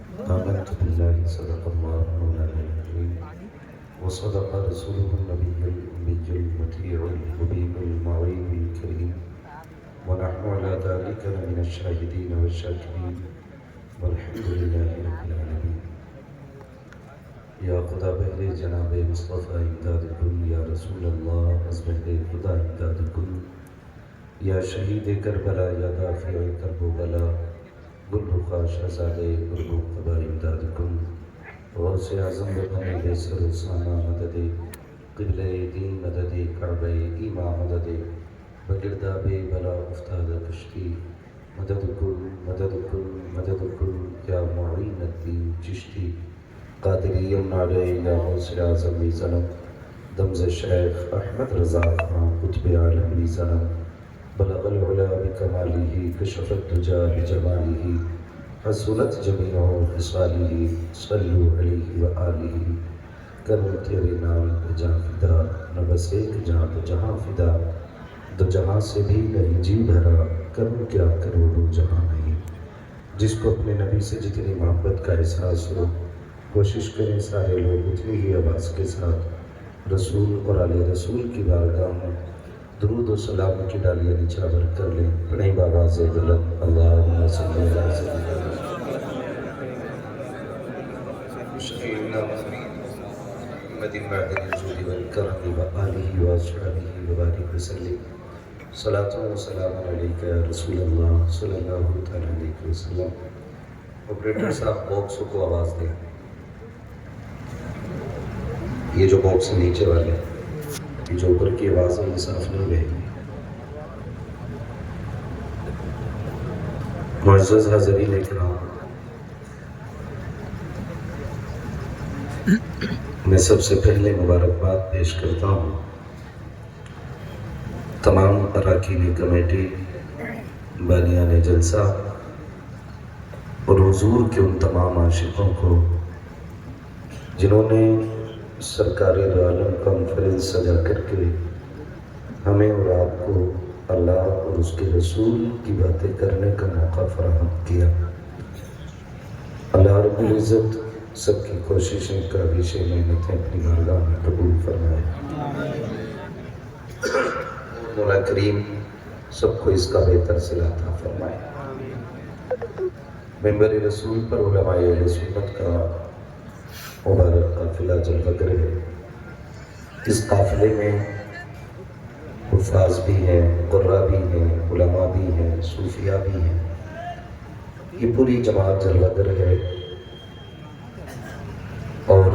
آمنت بالله صدق الله مولانا العظيم وصدق رسوله النبي الأمي المطيع المبين المعين الكريم ونحن على ذلك لمن الشاهدين والشاكرين والحمد لله رب العالمين. یا خدا بہر جناب مصطفیٰ امداد کن، یا رسول اللہ از بہر خدا امداد کن، یا شہید کربلا، یا دافع کرب و بلا، گل رخا شہزاد گل قبا امداد کن. غوث اعظم بن بے سر و سامہ مدد، قبلہ دین مدد، کعبہ ایماں مدد، بگرداب بلا افتاد کشتی، مدد کن مدد کن مدد کن یا معین الدین چشتی. قادری نعرہ یا غوث اعظم ظلم، دمز شیخ احمد رضا خان قطب عالم ظلم، بلغ العلا بکمالہ کشف الدجا بجمالہ، حسنت جمیع خصالہ، صلو علیہ وآلہ. کروں تیرے نام پہ جاں فدا، نہ بس ایک جاں تو جہاں فدا، دو جہاں سے بھی نہیں جی بھرا، کروں کیا کروڑوں جہاں نہیں. جس کو اپنے نبی سے جتنی محبت کا احساس ہو، کوشش کریں سارے لوگ اتنی ہی آواز کے ساتھ رسول اور آل رسول کی بارگاہ میں درود و سلام کی ڈالیاں نچھاور کر لیں. پڑھیں بآواز بلند اللہم صلی علی سیدنا محمد معدن الجود والکرم وآلہ واصحابہ وبارک وسلم. صلاۃ و سلام علیک یا رسول اللہ صلی اللہ تعالی علیہ وسلم. آپریٹر صاحب باکسوں کو آواز دیں. یہ جو باکس نیچے والے ہیں، یہ جو اوپر کی آواز ہے یہ صاف نہیں رہے گی. معزز حاضرین اکرام، میں سب سے پہلے مبارکباد پیش کرتا ہوں تمام اراکین کمیٹی، بانیان جلسہ اور حضور کے ان تمام عاشقوں کو جنہوں نے سرکار دو عالم کانفرنس سجا کر کے ہمیں اور آپ کو اللہ اور اس کے رسول کی باتیں کرنے کا موقع فراہم کیا. اللہ رب العزت سب کی کوششیں، کاوشیں، محنتیں اپنی بارگاہ میں قبول فرمائے. مولا کریم سب کو اس کا بہتر صلہ عطا فرمائے. ممبر رسول پر علماء اہل سنت کا مبارک قافلہ جلوہ گر ہے. اس قافلے میں حفاظ بھی ہیں، قراء بھی ہیں، علماء بھی ہیں، صوفیاء بھی ہیں. یہ پوری جماعت جلوہ گر ہے اور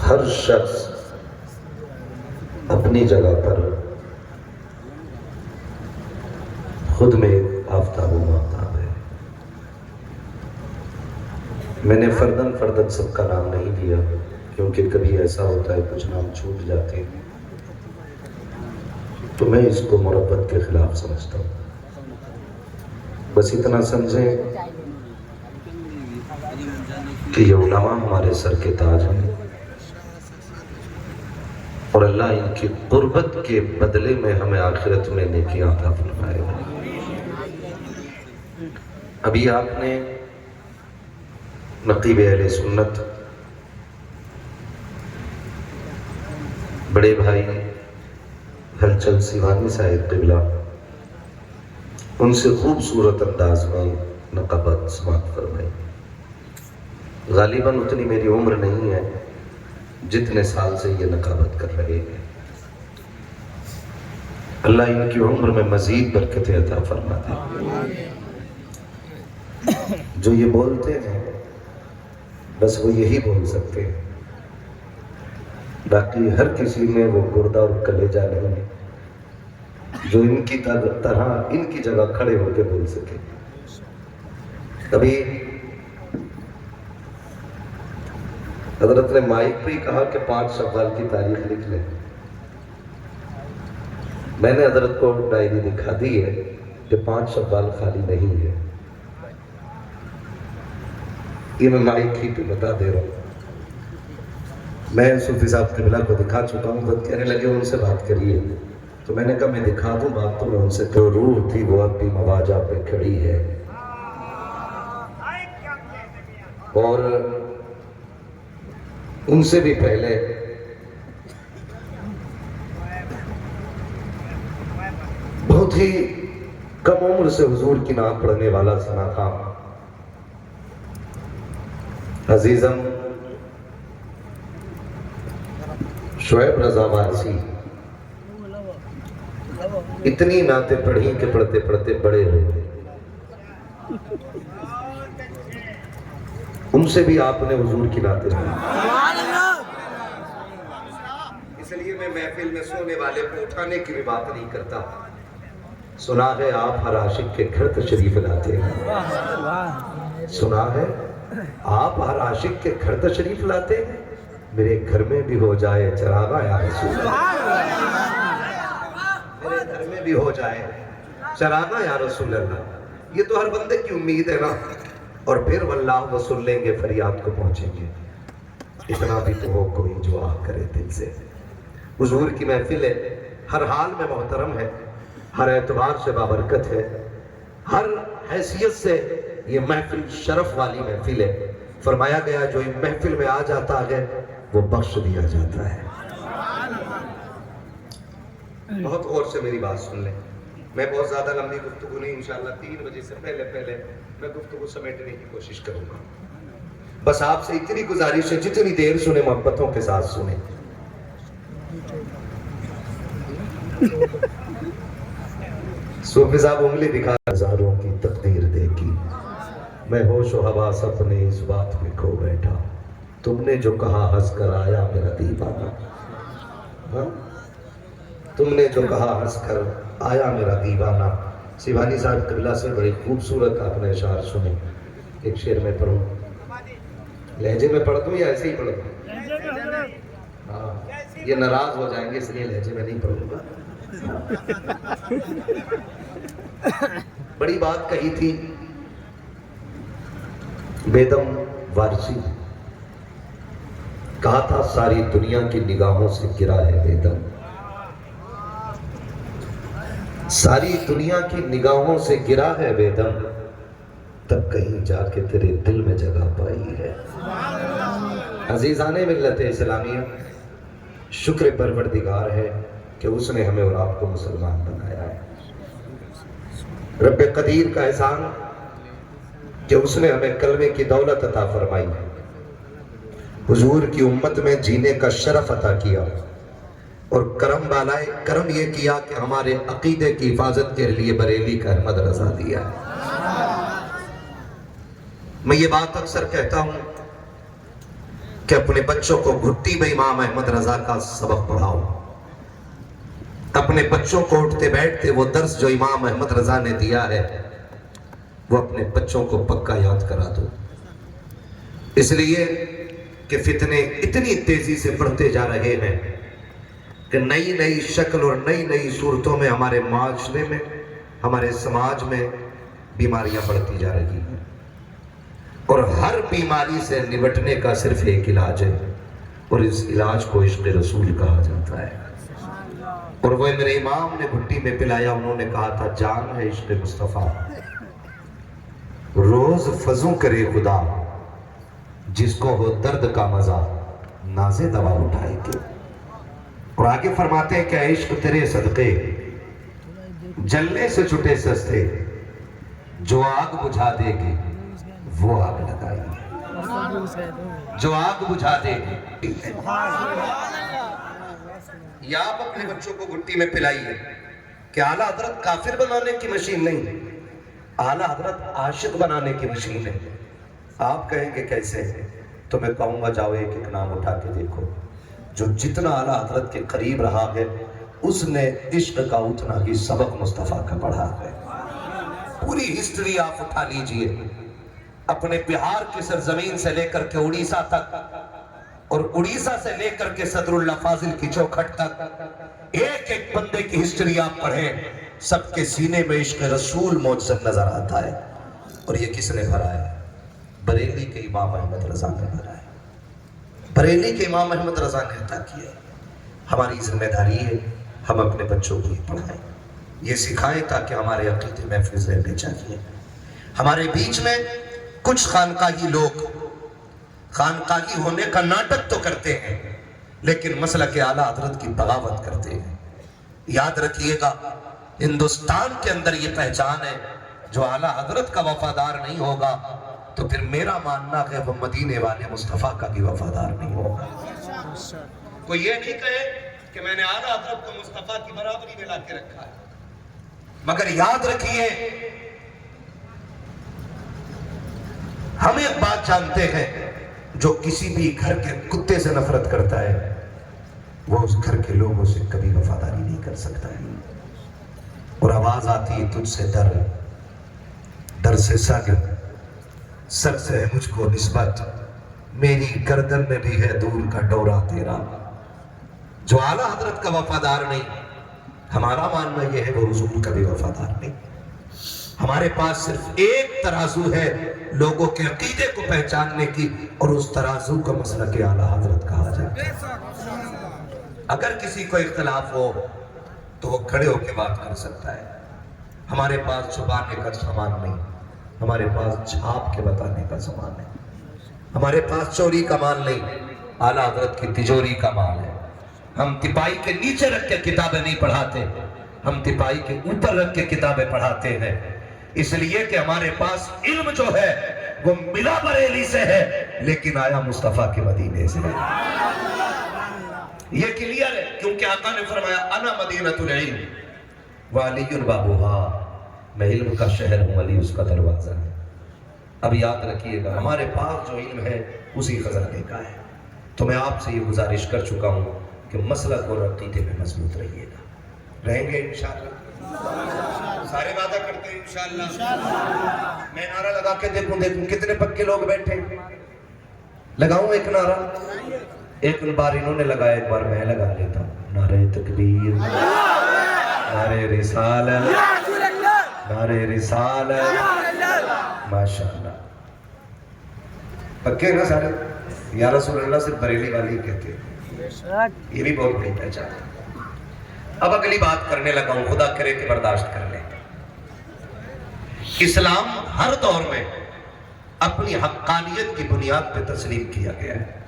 ہر شخص اپنی جگہ پر خود میں ایک آفتاب و ماہتاب ہے. میں نے فردن سب کا نام نہیں دیا کیونکہ کبھی ایسا ہوتا ہے کچھ نام چھوٹ جاتے ہیں، تو میں اس کو مربت کے خلاف سمجھتا ہوں. بس اتنا سمجھیں کہ یہ علماء ہمارے سر کے تاج ہیں اور اللہ ان کی قربت کے بدلے میں ہمیں آخرت میں نیکیاں عطا فرمائے. ابھی آپ نے نقیب اہل سنت بڑے بھائی ہلچل سیوانی صاحب قبلہ ان سے خوبصورت انداز میں نقابت سماعت فرمائی. غالباً اتنی میری عمر نہیں ہے جتنے سال سے یہ نقابت کر رہے ہیں. اللہ ان کی عمر میں مزید برکتیں عطا فرماتے. جو یہ بولتے ہیں بس وہ یہی بول سکتے ہیں، باقی ہر کسی میں وہ گردہ اور کلیجہ نہیں ہے جو ان کی طرح ان کی جگہ کھڑے ہو کے بول سکے. کبھی حضرت نے مائک پہ ہی کہا کہ 5 شوال کی تاریخ لکھ لیں. میں نے حضرت کو ڈائری دکھا دی ہے کہ 5 شوال خالی نہیں ہے. یہ میں مائک ہی پہ بتا دے رہا ہوں. میں صوفی صاحب قبلہ کو دکھا چکا ہوں. خود کہنے لگے ان سے بات کریے، تو میں نے کہا میں دکھا دوں بات تو میں ان سے. تو روح تھی وہ اب بھی مواجہ پہ کھڑی ہے، اور ان سے بھی پہلے بہت ہی کم عمر سے حضور کی نام پڑھنے والا سناخا عزیزم شعیب رضا وارسی اتنی نعتیں پڑھی کہ پڑھتے پڑھتے بڑے ہوئے. ان سے بھی آپ نے حضور کی نعتیں پڑھی. اس لیے میں محفل میں سونے والے کو اٹھانے کی بھی بات نہیں کرتا. سنا ہے آپ ہر عاشق کے گھر تشریف لاتے ہیں. سنا ہے آپ ہر عاشق کے گھر تشریف لاتے ہیں. میرے گھر میں بھی ہو جائے چراغا یا رسول اللہ. میرے گھر میں بھی ہو جائے چراغا یا رسول اللہ. یہ تو ہر بندے کی امید ہے نا. اور پھر واللہ وہ سن لیں گے فریاد کو پہنچیں گے. اتنا بھی تو ہو کوئی جو آہ کرے دل سے. حضور کی محفل ہے, ہر حال میں محترم ہے, ہر اعتبار سے بابرکت ہے, ہر حیثیت سے یہ محفل شرف والی محفل ہے. فرمایا گیا جو اس محفل میں آ جاتا ہے وہ بخش دیا جاتا ہے. بہت غور سے میری بات سن لیں. میں بہت زیادہ لمبی گفتگو نہیں, انشاءاللہ 3 بجے سے پہلے میں گفتگو سمیٹنے کی کوشش کروں گا. بس آپ سے اتنی گزارش ہے جتنی دیر سنیں محبتوں کے ساتھ سنیں. صوفی صاحب انگلی دکھا ہزاروں کی تقدیر دیکھی, میں ہوش و حواس اپنے اس بات میں کھو بیٹھا. تم نے جو کہا ہنس کر آیا میرا دیوانہ. تم نے جو کہا ہنس کر آیا میرا دیوانہ. سیوانی صاحب قبلہ سے بڑی خوبصورت آپ نے اشعار سنے. ایک شعر میں پڑھوں, لہجے میں پڑھ دوں یا ایسے ہی پڑھ دوں؟ ہاں, یہ ناراض ہو جائیں گے اس لیے لہجے میں نہیں پڑھوں گا. بڑی بات کہی تھی بیدم وارسی. کہا تھا ساری دنیا کی نگاہوں سے گرا ہے بیدم. ساری دنیا کی نگاہوں سے گرا ہے بیدم, تب کہیں جا کے تیرے دل میں جگہ پائی ہے. عزیزان ملت اسلامیہ, شکر پروردگار ہے کہ اس نے ہمیں اور آپ کو مسلمان بنایا ہے. رب قدیر کا احسان کہ اس نے ہمیں کلمے کی دولت عطا فرمائی, حضور کی امت میں جینے کا شرف عطا کیا, اور کرم بالائے کرم یہ کیا کہ ہمارے عقیدے کی حفاظت کے لیے بریلی کا احمد رضا دیا. میں یہ بات اکثر کہتا ہوں کہ اپنے بچوں کو گھٹی میں امام احمد رضا کا سبق پڑھاؤ. اپنے بچوں کو اٹھتے بیٹھتے وہ درس جو امام احمد رضا نے دیا ہے وہ اپنے بچوں کو پکا یاد کرا دو. اس لیے کہ فتنے اتنی تیزی سے بڑھتے جا رہے ہیں کہ نئی نئی شکل اور نئی نئی صورتوں میں ہمارے معاشرے میں, ہمارے سماج میں بیماریاں بڑھتی جا رہی ہیں. اور ہر بیماری سے نمٹنے کا صرف ایک علاج ہے, اور اس علاج کو عشق رسول کہا جاتا ہے. اور وہ میرے امام نے گھٹی میں پلایا, انہوں نے کہا تھا جان ہے عشق مصطفیٰ, روز فضوں کرے خدا, جس کو ہو درد کا مزہ نازے دوا اٹھائے گی. اور آگے فرماتے ہیں کہ عشق تیرے صدقے جلنے سے چھٹے سستے, جو آگ بجھا دے گی وہ آگ لگائے گی, جو آگ بجھا دے گی. یا آپ اپنے بچوں کو گھٹی میں پلائیے کہ اعلیٰ حضرت کافر بنانے کی مشین نہیں, اعلیٰ حضرت عاشق بنانے کی مشین ہے. آپ کہیں گے کیسے؟ تو میں کہوں گا جاؤ ایک ایک نام اٹھا کے دیکھو. جو جتنا اعلیٰ حضرت کے قریب رہا ہے اس نے عشق کا اتنا ہی سبق مصطفیٰ کا پڑھا ہے. پوری ہسٹری آپ اٹھا لیجئے, اپنے بہار کی سرزمین سے لے کر کے اڑیسہ تک, اور اڑیسہ سے لے کر کے صدر اللہ فاضل کی چوکھٹ تک, ایک ایک بندے کی ہسٹری آپ پڑھیں, سب کے سینے میں عشق رسول موجزن نظر آتا ہے. اور یہ کس نے بھرا ہے؟ بریلی کے امام احمد رضا نے بھرا ہے. بریلی کے امام احمد رضا نے عطا کیا. ہماری ذمہ داری ہے ہم اپنے بچوں کو یہ پڑھائیں, یہ سکھائیں تاکہ ہمارے عقیدے محفوظ رہنے چاہیے. ہمارے بیچ میں کچھ خانقاہی لوگ خانقاہی ہونے کا ناٹک تو کرتے ہیں لیکن مسلک اعلیٰ حضرت کی بغاوت کرتے ہیں. یاد رکھیے گا ہندوستان کے اندر یہ پہچان ہے، جو اعلیٰ حضرت کا وفادار نہیں ہوگا تو پھر میرا ماننا ہے وہ مدینے والے مصطفیٰ کا بھی وفادار نہیں ہوگا. کوئی یہ نہیں کہے کہ میں نے اعلیٰ حضرت کو مصطفیٰ کی برابری میں لا کے رکھا ہے، مگر یاد رکھیے ہم ایک بات جانتے ہیں، جو کسی بھی گھر کے کتے سے نفرت کرتا ہے وہ اس گھر کے لوگوں سے کبھی وفاداری نہیں کر سکتا ہے. اور آواز آتی ہے تجھ سے در، در سے سگ، سگ سے ہے مجھ کو نسبت، میری گردن میں بھی ہے دور کا ڈورا تیرا. جو اعلیٰ حضرت کا وفادار نہیں، ہمارا ماننا یہ ہے وہ حضور کا بھی وفادار نہیں. ہمارے پاس صرف ایک ترازو ہے لوگوں کے عقیدے کو پہچاننے کی، اور اس ترازو کا مسلک اعلیٰ حضرت کہا جاتا ہے. اگر کسی کو اختلاف ہو تو وہ کھڑے ہو کے بات کر سکتا ہے. ہمارے پاس چھپانے کا سامان نہیں، ہمارے پاس چھاپ کے بتانے کا سامان ہے. ہمارے پاس چوری کا مال نہیں، اعلیٰ حضرت کی تجوری کا مال ہے. ہم تپائی کے نیچے رکھ کے کتابیں نہیں پڑھاتے، ہم تپائی کے اوپر رکھ کے کتابیں پڑھاتے ہیں. اس لیے کہ ہمارے پاس علم جو ہے وہ ملا بریلی سے ہے لیکن آیا مصطفیٰ کے مدینے سے ہے. یہ کلیئر ہے کیونکہ آقا نے فرمایا انا مدینۃ العلم وعلی بابها، میں علم کا شہر ہوں، علی اس کا دروازہ ہے. اب یاد رکھیے گا ہمارے پاس جو علم ہے اسی خزانے کا ہے. تو میں آپ سے یہ گزارش کر چکا ہوں کہ مسلک اور عقیدے میں مضبوط رہیے گا. رہیں گے انشاءاللہ؟ سارے وعدہ کرتے ہیں انشاءاللہ. میں نعرہ لگا کے دیکھوں کتنے پکے لوگ بیٹھے. لگاؤں ایک نعرہ؟ ایک بار انہوں نے لگایا، ایک بار میں لگا لیتا ہوں. نعرہ تکبیر، نعرہ رسالت، نعرہ رسالت. ماشاءاللہ پکے نا سارے؟ یا رسول اللہ صرف بریلی والی کہتے ہیں، یہ بھی بہت بڑی پہچان ہے. اب اگلی بات کرنے لگا ہوں، خدا کرے کہ برداشت کر لیں. اسلام ہر دور میں اپنی حقانیت کی بنیاد پہ تسلیم کیا گیا ہے.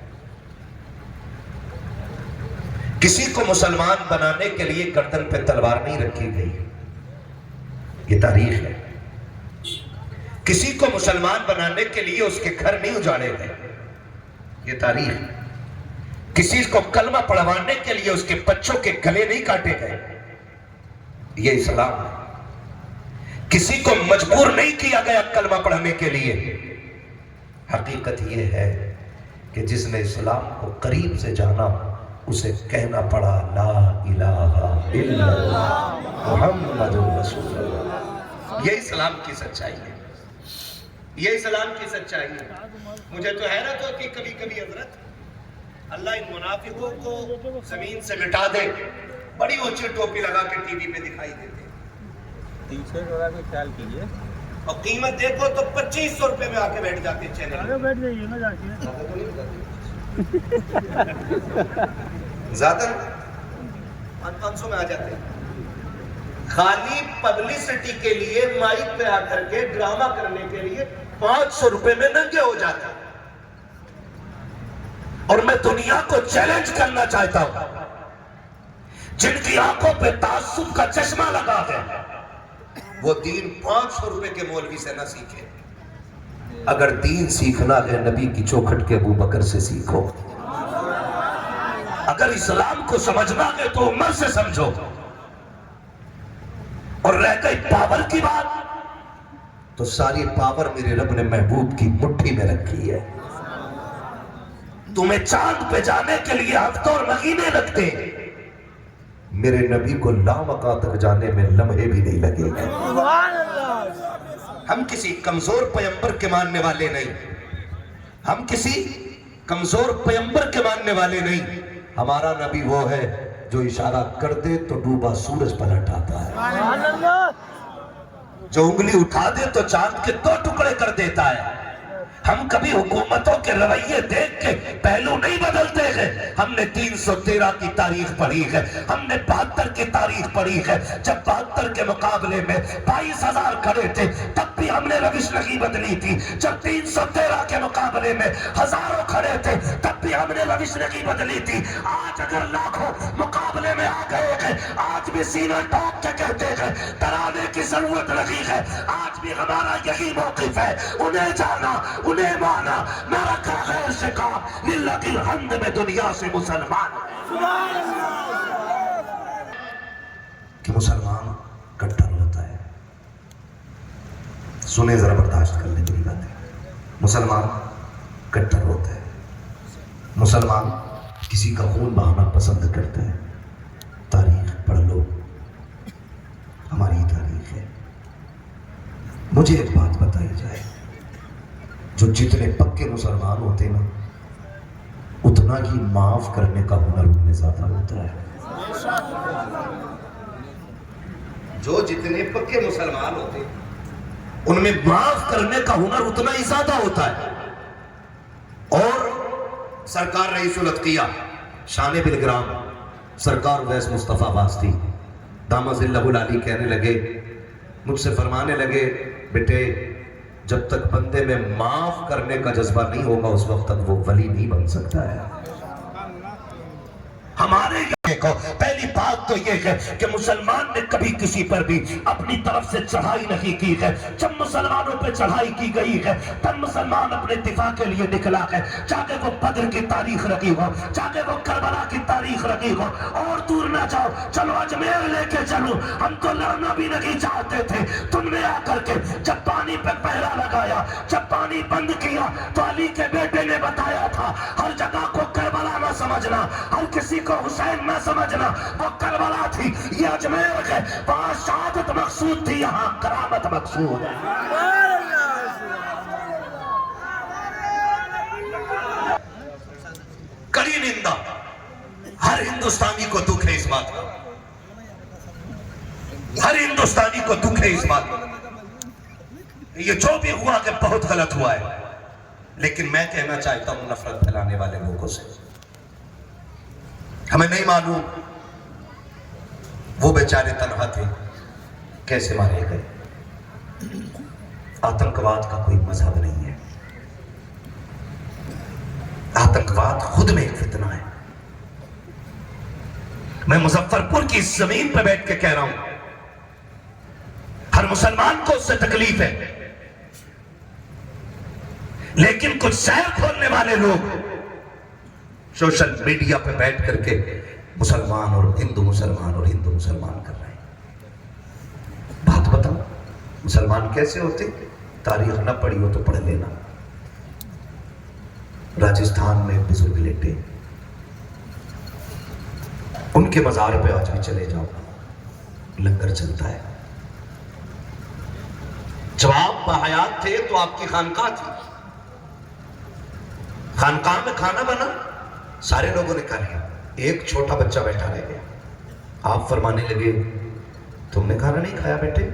کسی کو مسلمان بنانے کے لیے گردن پہ تلوار نہیں رکھی گئی، یہ تاریخ ہے. کسی کو مسلمان بنانے کے لیے اس کے گھر نہیں اجاڑے گئے، یہ تاریخ ہے. کسی کو کلمہ پڑھوانے کے لیے اس کے بچوں کے گلے نہیں کاٹے گئے، یہ اسلام ہے. کسی کو مجبور نہیں کیا گیا کلمہ پڑھنے کے لیے. حقیقت یہ ہے کہ جس نے اسلام کو قریب سے جانا اسے کہنا پڑا لا الہ الا اللہ محمد رسول اللہ. یہ اسلام کی سچائی ہے، یہ اسلام کی سچائی ہے. مجھے تو حیرت ہوتی کبھی کبھی حضرت، اللہ ان منافقوں کو زمین سے مٹا دے، بڑی اونچی ٹوپی لگا کے ٹی وی پہ دکھائی دیتے. 300 کا خیال کیجئے اور قیمت دیکھو تو 2500 روپے میں آ کے بیٹھ جاتے چینل. آگے بیٹھ جائیے نا جا کے. زیادہ 500 میں آ جاتے ہیں. خالی پبلسٹی کے لیے مائک پہ آ کر کے ڈرامہ کرنے کے لیے 500 روپے میں ننگے ہو جاتا. اور میں دنیا کو چیلنج کرنا چاہتا ہوں، جن کی آنکھوں پہ تعصب کا چشمہ لگا ہے وہ دین 500 روپے کے مولوی سے نہ سیکھے. اگر دین سیکھنا ہے نبی کی چوکھٹ کے ابو بکر سے سیکھو. اگر اسلام کو سمجھنا ہے تو عمر سے سمجھو. اور رہ گئی پاور کی بات تو ساری پاور میرے رب نے محبوب کی مٹھی میں رکھی ہے. تمہیں چاند پہ جانے کے لیے ہفتوں اور مہینے لگتے، میرے نبی کو لامکاں تک جانے میں لمحے بھی نہیں لگے گا. ہم کسی کمزور پیغمبر کے ماننے والے نہیں، ہم کسی کمزور پیغمبر کے ماننے والے نہیں. ہمارا نبی وہ ہے جو اشارہ کر دے تو ڈوبا سورج پلٹ آتا ہے، جو انگلی اٹھا دے تو چاند کے 2 ٹکڑے کر دیتا ہے. ہم کبھی حکومتوں کے رویے دیکھ کے پہلو نہیں بدلتے ہیں. ہم نے 313 کی تاریخ پڑھی ہے, ہم نے 72 کی تاریخ پڑھی ہے. جب 72 کے مقابلے میں 22,000 کھڑے تھے تب بھی ہم نے روش نہیں بدلی تھی. جب 313 کے مقابلے میں ہزاروں کھڑے تھے تب بھی ہم نے روش نہیں بدلی تھی. آج اگر لاکھوں مقابلے میں آ گئے ہیں, آج بھی سینہ ٹھوک کے کہتے ہیں ڈرانے کی ضرورت نہیں ہے. آج بھی ہمارا یہی موقف ہے, انہیں جانا انہیں مانا, نہ رکھا غیر سے کام, للہ کی الحمد میں دنیا سے مسلمان. کہ مسلمان کٹر ہوتا ہے. سنیں ذرا برداشت کر لیں میری باتیں. مسلمان کٹر ہوتا ہے. مسلمان کسی کا خون بہانا پسند کرتا ہے. تاریخ پڑھ لو, ہماری تاریخ ہے. مجھے ایک بات بتائی جائے, جو جتنے پکے مسلمان ہوتے نا اتنا ہی معاف کرنے کا ہنر ان میں زیادہ ہوتا ہے. جو جتنے پکے مسلمان ہوتے ان میں معاف کرنے کا ہنر اتنا ہی زیادہ ہوتا ہے. اور سرکار رئیس الاتقیاء شان بلگرام سرکار اویس مصطفیٰ واسطی دامت ظلہ العالی کہنے لگے, مجھ سے فرمانے لگے, بیٹے جب تک بندے میں معاف کرنے کا جذبہ نہیں ہوگا اس وقت تک وہ ولی نہیں بن سکتا ہے. ہمارے کو پہلی بات تو یہ ہے کہ مسلمان نے کبھی کسی پر بھی اپنی طرف سے چڑھائی نہیں کی ہے. جب مسلمانوں پہ چڑھائی کی گئی ہے تب مسلمان اپنے دفاع کے لیے نکلا ہے, چاہے وہ بدر کی تاریخ رکھی ہو, چاہے وہ کربلا کی تاریخ رکھی ہو. اور دور نہ جاؤ, چلو اجمیر لے کے چلو, ہم تو لڑنا بھی نہیں چاہتے تھے. تم نے آ کر کے جب پانی پہ پہرا لگایا, جب پانی بند کیا تو علی کے بیٹے نے بتایا تھا ہر جگہ کو کربلا نہ سمجھنا, ہر کسی کو حسین نہ سمجھنا, وہ کربلا تھی, یہ اجمیر ہے. وہاں شہادت مقصود تھی, یہاں کرامت مقصود ہے. کڑی نندا, ہر ہندوستانی کو دکھ ہے اس بات کا, ہر ہندوستانی کو دکھ ہے اس بات کا. یہ جو بھی ہوا کہ بہت غلط ہوا ہے, لیکن میں کہنا چاہتا ہوں نفرت پھیلانے والے لوگوں سے, ہمیں نہیں معلوم وہ بیچارے تنہا تھے کیسے مارے گئے. آتنکواد کا کوئی مذہب نہیں ہے, آتنکواد خود میں ایک فتنہ ہے. میں مظفرپور کی اس زمین پہ بیٹھ کے کہہ رہا ہوں, ہر مسلمان کو اس سے تکلیف ہے, لیکن کچھ شہر کھولنے والے لوگ سوشل میڈیا پہ بیٹھ کر کے مسلمان اور ہندو مسلمان کر رہے ہیں. بات بتاؤ مسلمان کیسے ہوتے؟ تاریخ نہ پڑھی ہو تو پڑھ لینا. راجستھان میں بزرگ لیٹے, ان کے مزار پہ آج بھی چلے جاؤ, لنگر چلتا ہے. جب آپ باحیات تھے تو آپ کی خانقاہ تھی, خانقاہ میں کھانا بنا, سارے لوگوں نے کھا لیا, ایک چھوٹا بچہ بیٹھا رہ گیا. آپ فرمانے لگے تم نے کھانا نہیں کھایا بیٹے؟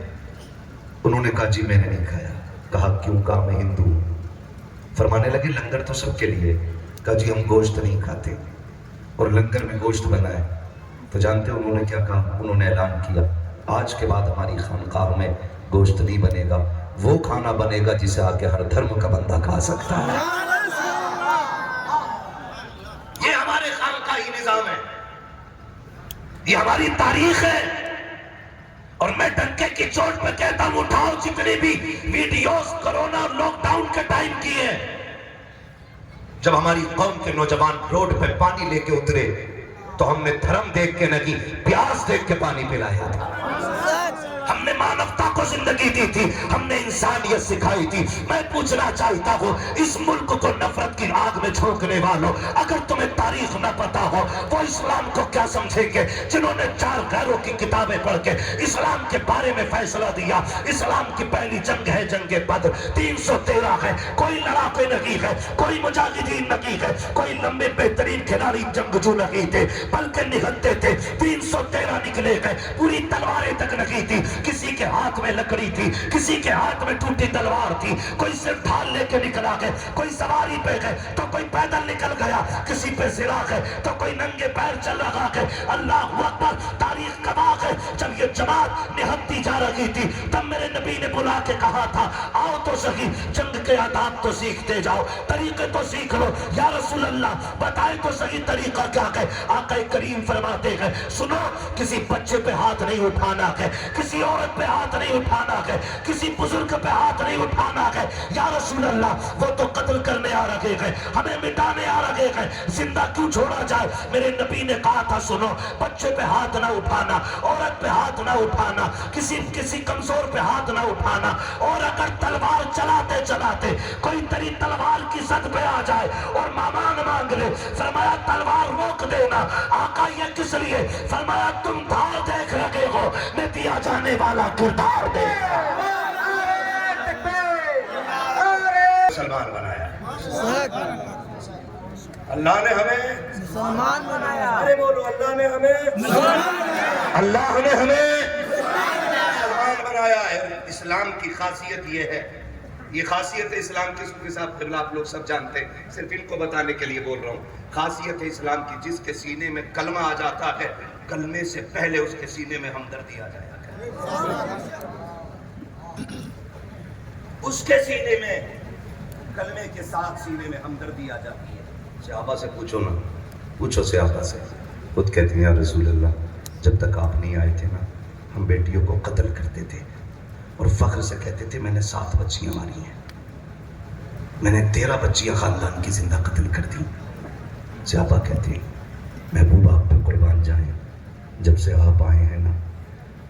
انہوں نے کہا جی میں نے نہیں کھایا. کہا کیوں؟ کہا میں ہندو ہوں. فرمانے لگے لنگر تو سب کے لیے. کہا جی ہم گوشت نہیں کھاتے, اور لنگر میں گوشت بنا ہے. تو جانتے انہوں نے کیا کہا؟ انہوں نے اعلان کیا آج کے بعد ہماری خانقاہ میں گوشت نہیں بنے گا, وہ کھانا بنے گا جسے آ کے ہر دھرم کا بندہ کھا سکتا ہے. یہ ہمارے خانقاہی نظام ہے, یہ ہماری تاریخ ہے. اور میں ڈنکے کی چوٹ پہ کہتا ہوں اٹھاؤ جتنی بھی ویڈیوز کرونا اور لاک ڈاؤن کے ٹائم کی ہے, جب ہماری قوم کے نوجوان روڈ پہ پانی لے کے اترے تو ہم نے دھرم دیکھ کے نہیں پیاس دیکھ کے پانی پلایا تھا. ہم نے مانوتا کو زندگی دی تھی, ہم نے انسانیت سکھائی تھی. میں پوچھنا چاہتا ہوں اس ملک کو نفرت کی آگ میں جھونکنے والوں, اگر تمہیں تاریخ نہ پتا ہو وہ اسلام کو کیا سمجھیں گے جنہوں نے 4 غیروں کی کتابیں پڑھ کے اسلام کے بارے میں فیصلہ دیا؟ اسلام کی پہلی جنگ ہے جنگ بدر, 313 ہے, کوئی لڑاکے نہیں ہے, کوئی مجاہدین نہیں ہے, کوئی لمبے بہترین کھلاڑی جنگجو نہیں تھے, بلکہ نہتے تھے. 313 نکلے گئے, پوری تلواریں تک نہیں تھی, کسی کے ہاتھ میں لکڑی تھی, کسی کے ہاتھ ہاتھ میں ٹوٹی تلوار تھی، کوئی صرف ڈھال لے کے نکلا گئے، کوئی سواری پہ گئے تو کوئی پیدل نکل گیا، کسی پہ سراغ ہے تو کوئی ننگے پیر چل رہا ہے۔ اللہ اکبر، تاریخ گواہ ہے جب یہ جماعت نہتی جا رہی تھی تب میرے نبی نے بلا کے کہا تھا آؤ تو صحیح، جنگ کے آداب تو سیکھتے جاؤ، طریقے تو سیکھ لو۔ یا رسول اللہ بتائیں تو صحیح طریقہ کیا ہے؟ آقا کریم فرماتے ہیں سنو، کسی بچے پہ ہاتھ نہیں اٹھانا ہے، کسی عورت پہ ہاتھ نہیں اٹھانا ہے، کسی بزرگ پہ ہاتھ نہیں اٹھانا ہے۔ یا رسول اللہ وہ تو قتل کرنے آ رہے ہیں، ہمیں مٹانے آ رہے ہیں، زندہ کیوں چھوڑا جائے؟ میرے نبی نے کہا تھا سنو، بچے پہ ہاتھ نہ اٹھانا، عورت پہ ہاتھ نہ اٹھانا، کسی کمزور پہ ہاتھ نہ اٹھانا، اور اگر تلوار چلاتے چلاتے کوئی تیری تلوار کی زد پہ آ جائے اور مامان مانگ لے، فرمایا تلوار روک دینا۔ آقا یہ کس لیے؟ فرمایا تم دھار دیکھ رہے ہو، میں دیا جانے والا کردار دیکھ رہا ہوں۔ مسلمان بنایا اللہ نے ہمیں مسلمان بنایا۔ ارے بولو اللہ نے ہمیں اللہ نے ہمیں مسلمان بنایا ہے۔ اسلام کی خاصیت یہ ہے، یہ خاصیت اسلام کی، کے ساتھ قبلہ آپ لوگ سب جانتے ہیں، صرف ان کو بتانے کے لیے بول رہا ہوں۔ خاصیت اسلام کی جس کے سینے میں کلمہ آ جاتا ہے، کلمے سے پہلے اس کے سینے میں ہمدردی آ جایا ہے۔ اس کے سینے میں کلمے کے ساتھ سینے میں ہمدردی آ جاتی ہے۔ صحابہ سے پوچھو نا، پوچھو صحابہ سے، خود کہتے ہیں یا رسول اللہ جب تک آپ نہیں آئے تھے نا ہم بیٹیوں کو قتل کرتے تھے اور فخر سے کہتے تھے میں نے 7 بچیاں ماری ہیں، میں نے 13 بچیاں خاندان کی زندہ قتل کر دی۔ صحابہ کہتے ہیں محبوب آپ پہ قربان جائیں، جب سے آپ آئے ہیں نا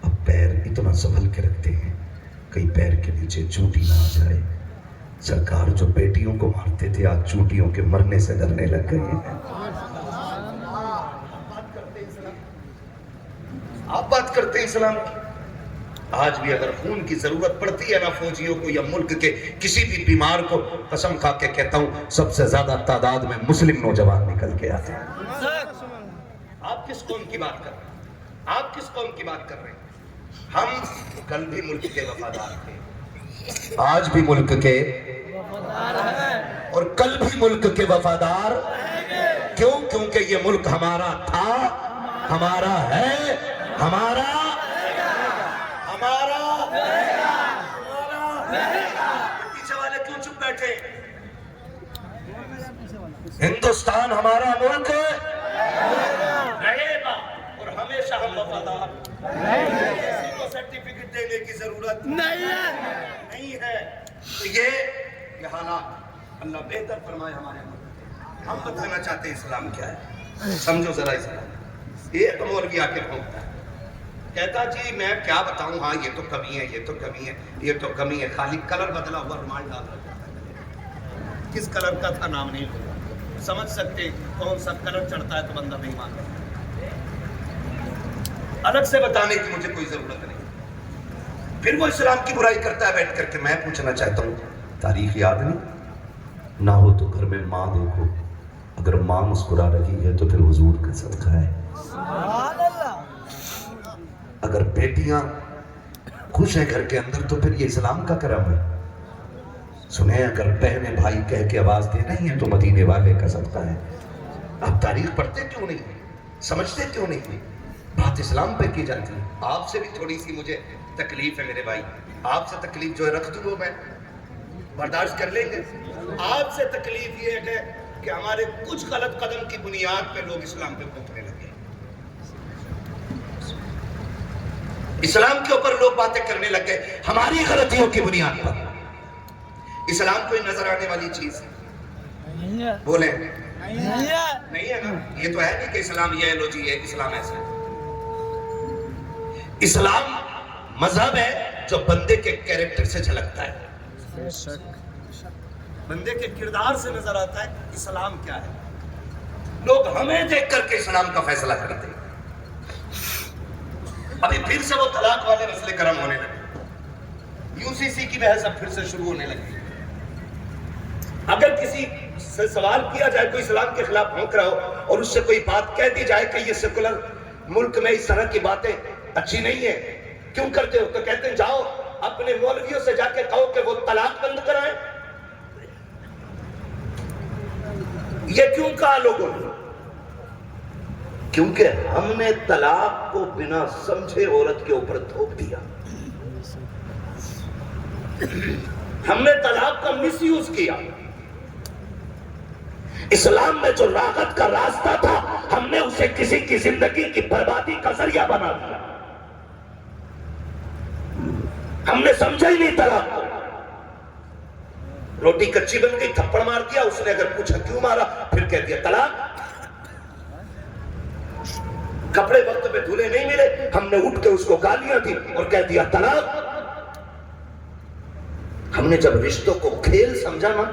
اب پیر اتنا سنبھل کے رکھتے ہیں کہیں پیر کے نیچے چوٹی نہ آ جائے۔ سرکار جو بیٹیوں کو مارتے تھے آج چوٹیوں کے مرنے سے ڈرنے لگ گئے ہیں۔ آپ بات کرتے ہیں اسلام کی، آج بھی اگر خون کی ضرورت پڑتی ہے نا فوجیوں کو یا ملک کے کسی بھی بیمار کو، قسم کھا کے کہتا ہوں سب سے زیادہ تعداد میں مسلم نوجوان نکل کے آتے ہیں۔ آپ کس قوم کی بات کر رہے ہیں؟ آپ کس قوم کی بات کر رہے ہیں؟ ہم کل بھی ملک کے وفادار تھے، آج بھی ملک کے اور کل بھی ملک کے وفادار۔ کیوں؟ کیونکہ یہ ملک ہمارا تھا، ہمارا ہے، ہمارا پیچھے والے کیوں چپ بیٹھے؟ ہندوستان ہمارا ملک رہے گا اور ہمیشہ ہم وفادار۔ کسی کو سرٹیفکیٹ دینے کی ضرورت نہیں ہے۔ تو یہ حالات اللہ بہتر فرمائے ہمارے ملک۔ ہم بتانا چاہتے ہیں اسلام کیا ہے، سمجھو ذرا اسلام۔ ایک مولوی آ کے پھونکتا ہے، کہتا جی میں کیا بتاؤں، ہاں یہ تو کمی ہے، یہ تو کمی ہے، یہ تو کمی ہے، خالی کلر بدلا ہوا رومال ڈال رہا ہے، کس کلر کا تھا نام نہیں لوں، سمجھ سکتے کون سا کلر چڑھتا ہے تو بندہ نہیں مانتا۔ الگ سے بتانے کی مجھے کوئی ضرورت نہیں۔ پھر وہ اسلام کی برائی کرتا ہے بیٹھ کر کے۔ میں پوچھنا چاہتا ہوں تاریخ یاد نہیں؟ نہ ہو تو گھر میں ماں دیکھو، اگر ماں مسکرا رہی ہے تو پھر حضور کا صدقہ ہے۔ اگر بیٹیاں خوش ہیں گھر کے اندر تو پھر یہ اسلام کا کرم ہے۔ سنیں اگر بہنیں بھائی کہہ کے آواز دے رہی ہیں تو مدینے والے کا صدقہ ہے۔ آپ تاریخ پڑھتے کیوں نہیں؟ سمجھتے کیوں نہیں؟ بات اسلام پہ کی جاتی ہے۔ آپ سے بھی تھوڑی سی مجھے تکلیف ہے میرے بھائی، آپ سے تکلیف جو ہے رکھ دوں وہ میں برداشت کر لیں گے۔ آپ سے تکلیف یہ ہے کہ ہمارے کچھ غلط قدم کی بنیاد پہ لوگ اسلام پہ پھونکنے لگے، اسلام کے اوپر لوگ باتیں کرنے لگ گئے ہماری غلطیوں کی بنیاد پر۔ اسلام کوئی نظر آنے والی چیز ہے؟ بولیں نہیں ہے نا؟ یہ تو ہے نہیں کہ اسلام یہ ہے لو جی یہ اسلام ایسا ہے۔ اسلام مذہب ہے جو بندے کے کیریکٹر سے جھلکتا ہے، بندے کے کردار سے نظر آتا ہے اسلام کیا ہے۔ لوگ ہمیں دیکھ کر کے اسلام کا فیصلہ کرتے ہیں۔ ابھی پھر سے وہ طلاق والے مسئلے گرم ہونے لگے، UCC کی بحث اب پھر سے شروع ہونے لگی۔ اگر کسی سے سوال کیا جائے کوئی اسلام کے خلاف بھونک رہا ہو اور اس سے کوئی بات کہہ دی جائے کہ یہ سیکولر ملک میں اس طرح کی باتیں اچھی نہیں ہے، کیوں کرتے ہو؟ تو کہتے ہیں جاؤ اپنے مولویوں سے جا کے کہو کہ وہ طلاق بند کرائیں؟ یہ کیوں کہا لوگوں نے؟ کیونکہ ہم نے طلاق کو بنا سمجھے عورت کے اوپر تھوپ دیا. ہم نے طلاق کا مس یوز کیا. اسلام میں جو راحت کا راستہ تھا ہم نے اسے کسی کی زندگی کی بربادی کا ذریعہ بنا دیا. ہم نے سمجھا ہی نہیں طلاق کو. روٹی کچی بن گئی, تھپڑ مار دیا. اس نے اگر پوچھا کیوں مارا, پھر کہہ دیا طلاق. کپڑے وقت پہ دھلے نہیں ملے, ہم نے اٹھ کے اس کو گالیاں دی اور کہہ دیا طلاق. ہم نے جب رشتوں کو کھیل سمجھا نا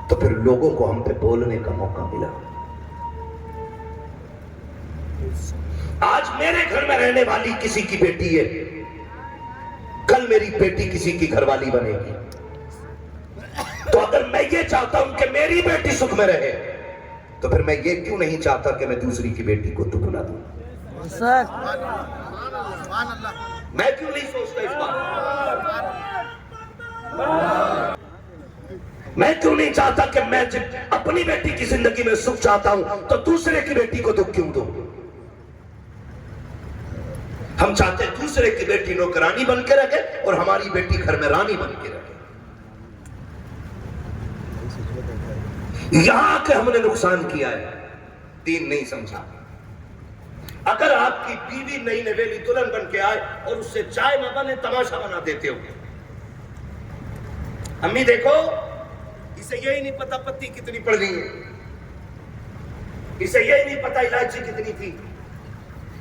تو پھر لوگوں کو ہم پہ بولنے کا موقع ملا. آج میرے گھر میں رہنے والی کسی کی بیٹی ہے, کل میری بیٹی کسی کی گھر والی بنے گی. تو اگر میں یہ چاہتا ہوں کہ میری بیٹی سکھ میں رہے تو پھر میں یہ کیوں نہیں چاہتا کہ میں دوسری کی بیٹی کو دکھ نہ دوں؟ میں کیوں نہیں سوچتا اس بات؟ میں کیوں نہیں چاہتا کہ میں اپنی بیٹی کی زندگی میں سکھ چاہتا ہوں تو دوسرے کی بیٹی کو دکھ کیوں دوں؟ ہم چاہتے ہیں دوسرے کی بیٹی نوکرانی بن کے رکھے اور ہماری بیٹی گھر میں رانی بن کے رکھے. یہاں کہ ہم نے نقصان کیا ہے, دین نہیں سمجھا. اگر آپ کی بیوی نئی نویلی دلہن بن کے آئے اور اس سے چائے نہ بنے تماشا بنا دیتے ہو. امی دیکھو, اسے یہی نہیں پتا پتی کتنی پڑ گئی ہے, اسے یہی نہیں پتا الائچی کتنی تھی,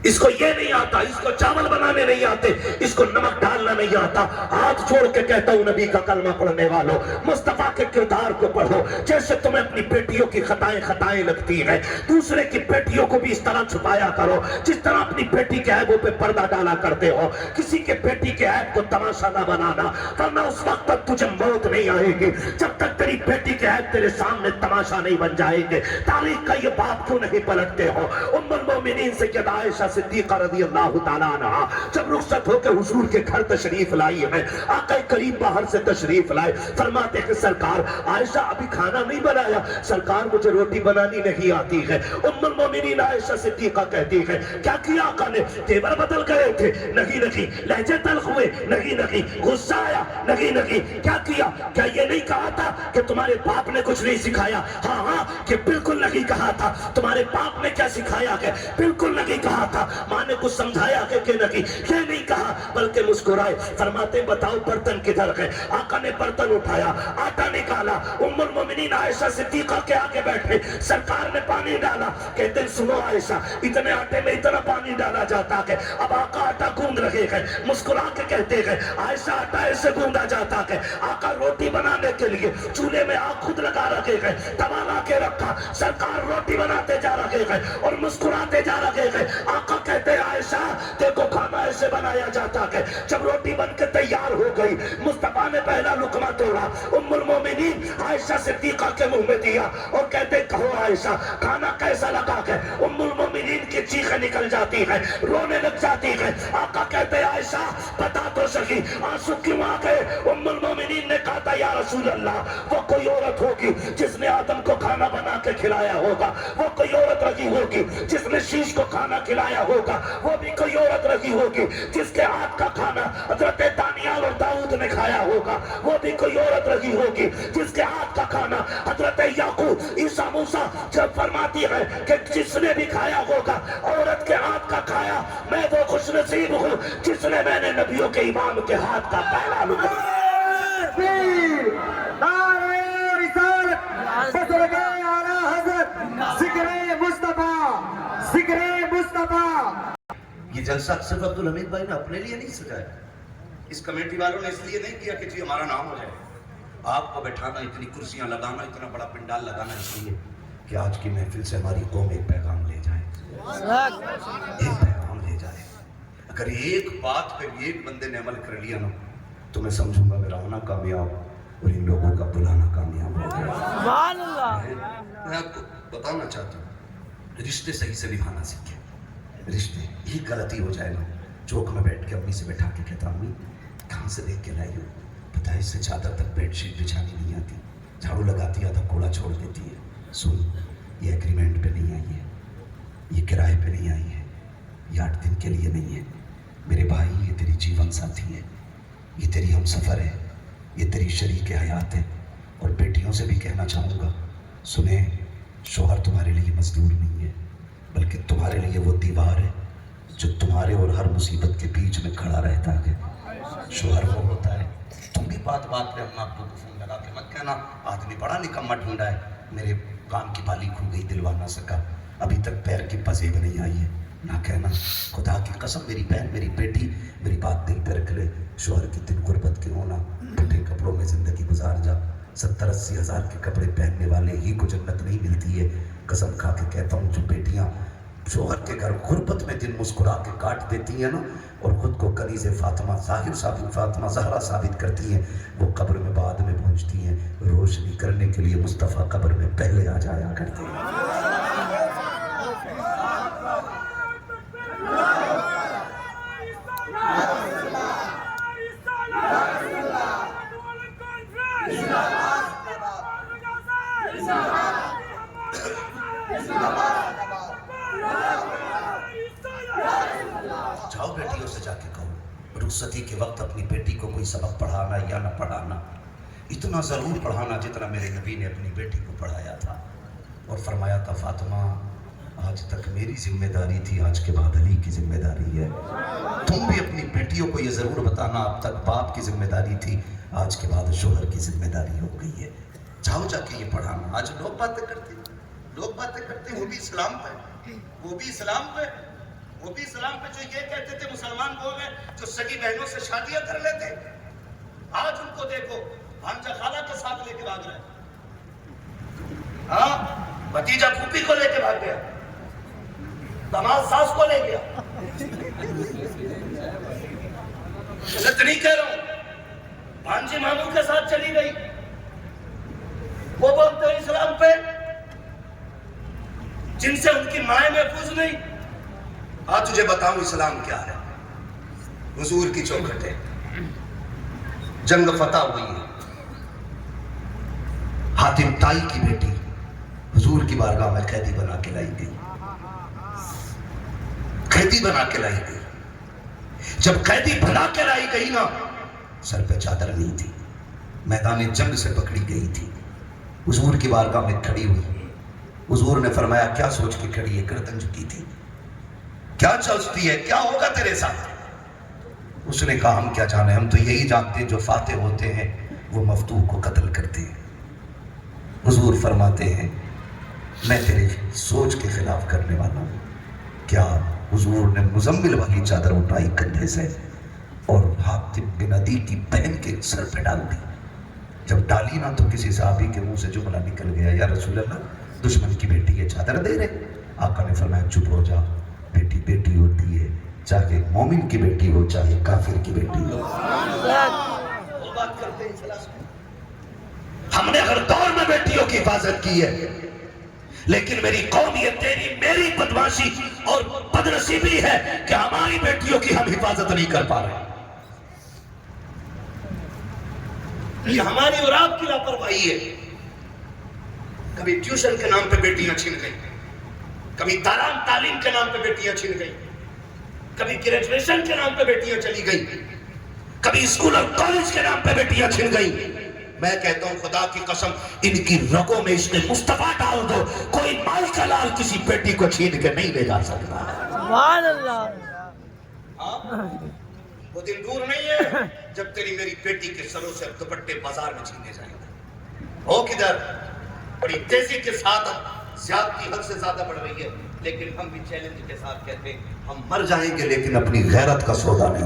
اس کو یہ نہیں آتا, اس کو چاول بنانے نہیں آتے, اس کو نمک ڈالنا نہیں آتا. ہاتھ چھوڑ کے کہتا ہوں نبی کا کلمہ پڑھنے والوں, مصطفیٰ کے کردار کو پڑھو. جیسے تمہیں اپنی بیٹیوں کی خطائیں لگتی ہیں, دوسرے کی بیٹیوں کو بھی اس طرح چھپایا کرو جس طرح اپنی بیٹی کے عیبوں پہ پردہ ڈالا کرتے ہو. کسی کے بیٹی کے عیب کو تماشا نہ بنانا, ورنہ اس وقت تک تجھے موت نہیں آئے گی جب تک تیری بیٹی کے عیب تیرے سامنے تماشا نہیں بن جائیں گے. تاریخ کا یہ باب کیوں نہیں پلٹتے ہو؟ ام المومنین سیدہ عائشہ صدیقہ رضی اللہ تعالیٰ عنہ جب رخصت ہو کے حضور کے گھر تشریف لائی ہے, آقا کریم باہر سے تشریف لائے, فرماتے ہیں سرکار عائشہ ابھی کھانا نہیں بنایا, سرکار مجھے روٹی بنانی نہیں آتی ہے. ام المومنین عائشہ صدیقہ کہتی ہے کیا کیا آقا نے؟ تیور بدل گئے تھے؟ نہیں, لہجے تلخ ہوئے؟ نہیں, غصہ آیا؟ نہیں, کیا کیا؟ کیا یہ نہیں کہا تھا کہ تمہارے باپ نے کچھ نہیں سکھایا؟ ہاں, کہ بالکل نہیں کہا تھا. تمہارے باپ نے کیا سکھایا ہے؟ بالکل نہیں کہا تھا. ماں نے کچھ سمجھایا کہ نہیں؟ یہ نہیں کہا, بلکہ مسکرائے. فرماتے بتاؤ برتن کدھر ہے؟ آقا نے برتن اٹھایا, آٹا نکالا, ام المومنین عائشہ صدیقہ کے آگے بیٹھے, سرکار نے پانی ڈالا. کہتے ہیں سنو عائشہ, اتنے آٹے میں اتنا پانی ڈالا جاتا ہے. اب آقا آٹا گوندھ رہے ہیں, مسکرا کے کہتے ہیں عائشہ آٹا ایسے گوندا جاتا ہے. آقا روٹی بنانے کے لیے چولہے میں آگ خود لگا رکھے ہیں, توا لا کے رکھا, سرکار روٹی بناتے جا رہے ہیں اور مسکراتے جا رہے ہیں. آقا کہتے ہیں عائشہ دیکھو کھانا ایسے بنایا جاتا ہے. جب روٹی بن کے تیار ہو گئی, مصطفیٰ نے پہلا لقمہ توڑا, ام المومنین عائشہ صدیقہ کے منہ میں دیا اور کہتے کہو عائشہ کھانا کیسا لگا ہے؟ ام المومنین کی چیخیں نکل جاتی ہیں, رونے لگ جاتی ہیں. آقا کہتے عائشہ بتا تو صحیح آنسو کیوں آ گئے؟ ام المومنین نے کہا تھا یا رسول اللہ وہ کوئی عورت ہوگی جس نے آدم کو کھانا بنا کے کھلایا ہوگا, وہ کوئی عورت رہی ہوگی جس نے شیش کو کھانا کھلایا ہوگا, وہ بھی کوئی عورت رہی ہوگی جس کے ہاتھ کا کھانا حضرت دانیال اور داؤد نے کھایا ہوگا, وہ بھی کوئی عورت رہی ہوگی جس کے ہاتھ کا کھانا حضرت یعقوب عیسیٰ موسیٰ جب فرماتی ہے کہ جس نے بھی کھایا ہوگا عورت کے ہاتھ کا کھایا. میں وہ خوش نصیب ہوں جس نے میں نے نبیوں کے امام کے ہاتھ کا پہلا لقمہ. یہ جلسہ صرف عبدالحمید بھائی نے اپنے لیے نہیں سجایا, اس کمیٹی والوں نے اس لیے نہیں کیا کہ جی ہمارا نام ہو جائے. آپ کو بٹھانا, اتنی کرسیاں لگانا, اتنا بڑا پنڈال لگانا اس لیے کہ آج کی محفل سے ہماری قوم ایک پیغام لے جائے, ایک پیغام لے جائے. اگر ایک بات پہ ایک بندے نے عمل کر لیا نا تو میں سمجھوں گا میرا آنا کامیاب اور ان لوگوں کا بلانا کامیاب ہو گیا. میں آپ کو بتانا چاہتا ہوں رشتے صحیح سے نبھانا سیکھیں. رشتے ہی غلطی ہو جائے نا, چوک میں بیٹھ کے امی سے بیٹھا کے کہتا امی کہاں سے دیکھ کے لائی ہو؟ پتہ ہے اس سے چادر تک بیڈ شیٹ بچھانی نہیں آتی، جھاڑو لگاتی آدھا کوڑا چھوڑ دیتی ہے۔ سن، یہ ایگریمنٹ پہ نہیں آئی ہے، یہ کرائے پہ نہیں آئی ہے، یہ 8 دن کے لیے نہیں ہے میرے بھائی، یہ تیری جیون ساتھی ہے، یہ تیری ہم سفر ہے، یہ تیری شریک حیات ہے۔ اور بیٹیوں سے بھی کہنا چاہوں گا، سنیں، شوہر تمہارے لیے مزدور نہیں ہے، بلکہ تمہارے لیے وہ دیوار ہے جو تمہارے اور ہر مصیبت کے بیچ میں کھڑا رہتا ہے۔ شوہر وہ ہوتا ہے، تم بھی بات بات پہ اپنا آپ کو فون لگا کے مت کہنا آدمی بڑا نکمہ ڈھونڈا ہے، میرے کام کی بالی کھو گئی دلوا نہ سکا، ابھی تک پیر کی پزیب نہیں آئی ہے۔ نہ کہنا، خدا کی قسم میری بہن میری بیٹی میری بات دل پہ رکھ لے، شوہر کی دن غربت کے ہونا، پھٹے کپڑوں میں زندگی گزار جا، 70-80 ہزار کے کپڑے پہننے والے ہی کو جنت نہیں ملتی ہے۔ قسم کھا کے کہتا ہوں، جو بیٹیاں شوہر کے گھر غربت میں دن مسکرا کے کاٹ دیتی ہیں نا، اور خود کو کنیز فاطمہ ظاہر ثابت فاطمہ زہرا ثابت کرتی ہیں، وہ قبر میں بعد میں پہنچتی ہیں، روشنی کرنے کے لیے مصطفیٰ قبر میں پہلے آ جایا کرتے ہیں۔ جاؤ بیٹیوں سے جا کے کہو، رخصتی کے وقت اپنی بیٹی کو کوئی سبق پڑھانا یا نہ پڑھانا، اتنا ضرور پڑھانا جتنا میرے نبی نے اپنی بیٹی کو پڑھایا تھا، اور فرمایا تھا، فاطمہ آج تک میری ذمہ داری تھی، آج کے بعد علی کی ذمہ داری ہے۔ تم بھی اپنی بیٹیوں کو یہ ضرور بتانا، اب تک باپ کی ذمہ داری تھی، آج کے بعد شوہر کی ذمہ داری ہو گئی ہے۔ جاؤ جا کے یہ پڑھانا۔ آج لوگ باتیں کرتے ہیں، وہ بھی اسلام پہ، وہ بھی اسلام پہ، وہ بھی اسلام پہ، جو یہ کہتے تھے مسلمان وہ ہیں جو سگی بہنوں سے شادیاں کر لیتے، آج ان کو دیکھو بھانجا خالہ کے ساتھ لے کے بھاگ رہے، ہاں، بھتیجا پھوپھی کو لے کے بھاگ گیا، داماد ساس کو لے گیا۔ غلط نہیں کہہ رہا ہوں، بھانجی ماموں کے ساتھ چلی گئی، وہ بولتے ہیں اسلام پہ، جن سے ان کی مائیں محفوظ نہیں۔ آج تجھے بتاؤں اسلام کیا ہے۔ حضور کی چوکھٹیں، جنگ فتح ہوئی ہے، حاتم تائی کی بیٹی حضور کی بارگاہ میں قیدی بنا کے لائی گئی، قیدی بنا کے لائی گئی۔ جب قیدی بنا کے لائی گئی نا، سر پہ چادر نہیں تھی، میدان جنگ سے پکڑی گئی تھی، حضور کی بارگاہ میں کھڑی ہوئی۔ حضور نے فرمایا، کیا سوچ کے کھڑی ہے؟ گردن جھکی تھی، کیا چلتی ہے، کیا ہوگا تیرے ساتھ؟ اس نے کہا، ہم کیا جانے، ہم تو یہی جانتے ہیں جو فاتح ہوتے ہیں وہ مفتوح کو قتل کرتے ہیں۔ حضور فرماتے ہیں، میں تیرے سوچ کے خلاف کرنے والا ہوں کیا؟ حضور نے مزمل والی چادر اٹھائی کندھے سے اور حاتم بن عدی کی بہن کے سر پہ ڈال دی۔ جب ڈالی نا تو کسی صحابی کے منہ سے جملہ نکل گیا، یا رسول اللہ، دشمن کی بیٹی ہے چادر دے رہے؟ آقا نے فرمایا، چپ ہو جا، بیٹی بیٹی ہوتی ہے، چاہے مومن کی بیٹی ہو چاہے کافر کی بیٹی ہو۔ وہ بات کرتے ہیں اسلام۔ ہم نے ہر دور میں بیٹیوں کی حفاظت کی ہے، لیکن میری قوم، یہ تیری میری بدماشی اور بدنصیبی ہے کہ ہماری بیٹیوں کی ہم حفاظت نہیں کر پا رہے۔ یہ ہماری اور آپ کی لاپرواہی ہے۔ کبھی ٹیوشن کے نام پہ بیٹیاں چھن گئی، کبھی داران تعلیم کے نام پہ بیٹیاں چھن گئی، کبھی گریجویشن کے نام پہ بیٹیاں چلی گئی، کبھی اسکول اور کالج کے نام پہ بیٹیاں چھن گئی۔ میں کہتا ہوں، خدا کی قسم، ان کی رگوں میں عشق مصطفیٰ ڈال دو، کوئی مال کا لال کسی بیٹی کو چھین کے نہیں لے جا سکتا۔ سبحان اللہ۔ وہ دن دور نہیں ہے جب تیری میری بیٹی کے سروں سے دوپٹے بازار میں چھینے جائیں گے۔ ہو کدھر؟ بڑی تیزی کے ساتھ زیادتی حد سے زیادہ بڑھ رہی ہے، لیکن ہم بھی چیلنج کے ساتھ کہتے ہیں، ہم مر جائیں گے لیکن اپنی غیرت کا سودا نہیں۔